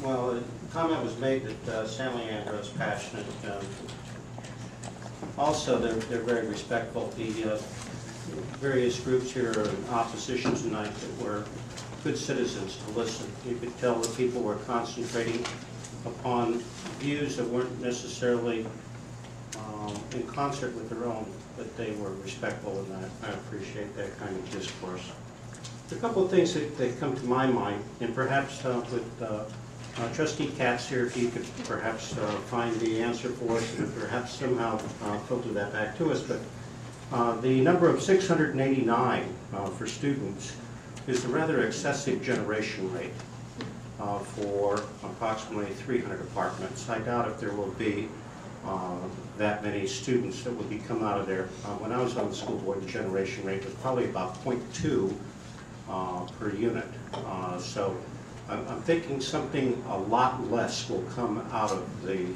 Well, a comment was made that San Leandro is passionate. Also, they're very respectful. The various groups here are in opposition tonight that were good citizens to listen. You could tell that people were concentrating upon views that weren't necessarily in concert with their own, but they were respectful, and I appreciate that kind of discourse. A couple of things that come to my mind, and perhaps with Trustee Katz here, if you could perhaps find the answer for us and perhaps somehow filter that back to us. But the number of 689 for students is a rather excessive generation rate for approximately 300 apartments. I doubt if there will be that many students that would be come out of there. When I was on the school board, the generation rate was probably about 0.2 per unit. So I'm thinking something a lot less will come out of the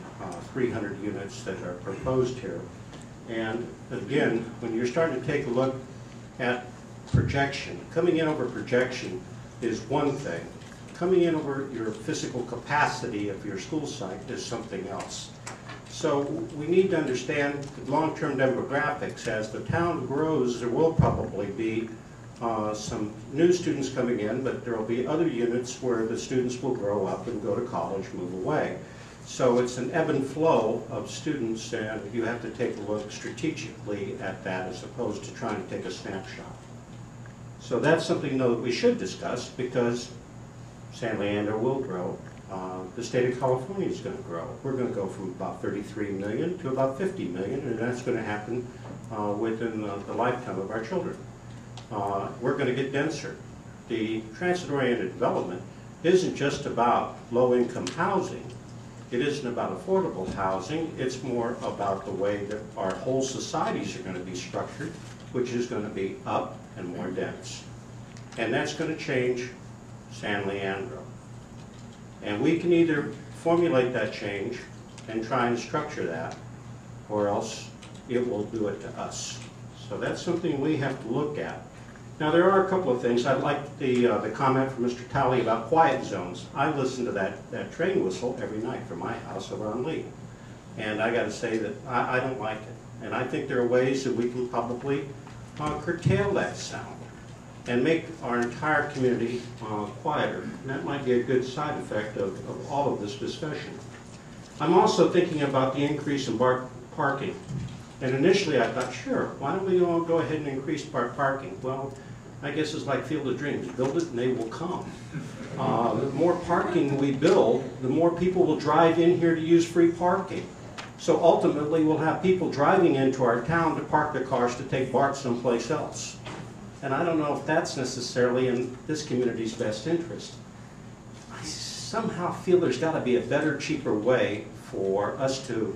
300 units that are proposed here. And again, when you're starting to take a look at projection, coming in over projection is one thing. Coming in over your physical capacity of your school site is something else. So we need to understand the long-term demographics. As the town grows, there will probably be some new students coming in, but there will be other units where the students will grow up and go to college, move away. So it's an ebb and flow of students, and you have to take a look strategically at that as opposed to trying to take a snapshot. So that's something, though, that we should discuss, because San Leandro will grow. The state of California is going to grow. We're going to go from about 33 million to about 50 million, and that's going to happen within the lifetime of our children. We're going to get denser. The transit-oriented development isn't just about low-income housing. It isn't about affordable housing. It's more about the way that our whole societies are going to be structured, which is going to be up and more dense. And that's going to change San Leandro. And we can either formulate that change and try and structure that, or else it will do it to us. So that's something we have to look at. Now, there are a couple of things. I like the comment from Mr. Talley about quiet zones. I listen to that train whistle every night from my house over on Lee. And I got to say that I don't like it. And I think there are ways that we can probably curtail that sound and make our entire community quieter. And that might be a good side effect of all of this discussion. I'm also thinking about the increase in parking. And initially I thought, sure, why don't we all go ahead and increase parking? Well, I guess it's like Field of Dreams. Build it and they will come. The more parking we build, the more people will drive in here to use free parking. So ultimately we'll have people driving into our town to park their cars to take BART someplace else. And I don't know if that's necessarily in this community's best interest. I somehow feel there's got to be a better, cheaper way for us to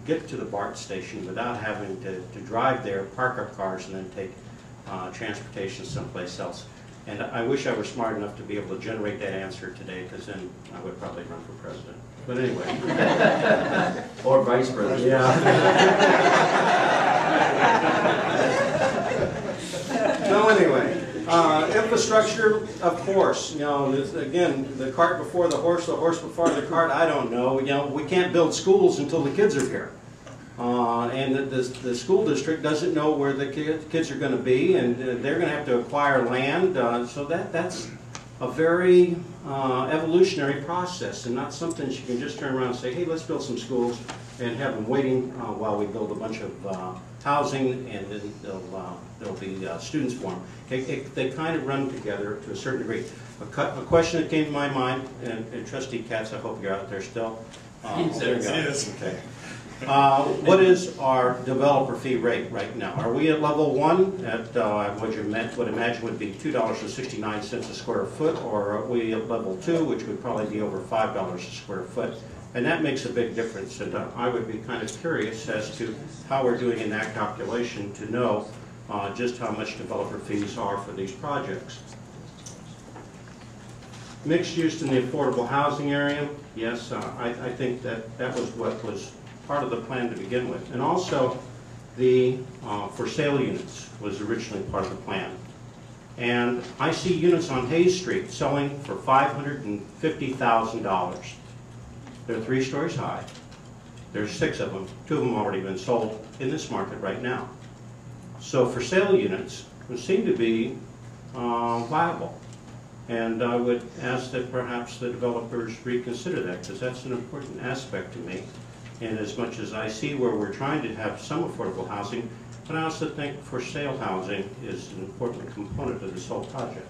get to the BART station without having to drive there, park our cars, and then take transportation someplace else. And I wish I were smart enough to be able to generate that answer today, because then I would probably run for president. But anyway. Or vice president. Yeah. So anyway, infrastructure, of course, again, the cart before the horse before the cart, I don't know. We can't build schools until the kids are here. And the school district doesn't know where the kids are going to be, and they're going to have to acquire land. So that's a very evolutionary process, and not something you can just turn around and say, hey, let's build some schools and have them waiting while we build a bunch of housing, and then there'll be students for them. They kind of run together to a certain degree. A question that came to my mind, and Trustee Katz, I hope you're out there still. Yes. Okay. What is our developer fee rate right now? Are we at level 1 at what you would imagine would be $2.69 a square foot, or are we at level 2, which would probably be over $5 a square foot? And that makes a big difference, and I would be kind of curious as to how we're doing in that calculation to know just how much developer fees are for these projects. Mixed use in the affordable housing area, yes, I think that was what was part of the plan to begin with. And also the for sale units was originally part of the plan. And I see units on Hayes Street selling for $550,000. They're 3 stories high. There's 6 of them. 2 of them already been sold in this market right now. So for sale units would seem to be viable. And I would ask that perhaps the developers reconsider that, because that's an important aspect to me. And as much as I see where we're trying to have some affordable housing, but I also think for sale housing is an important component of this whole project.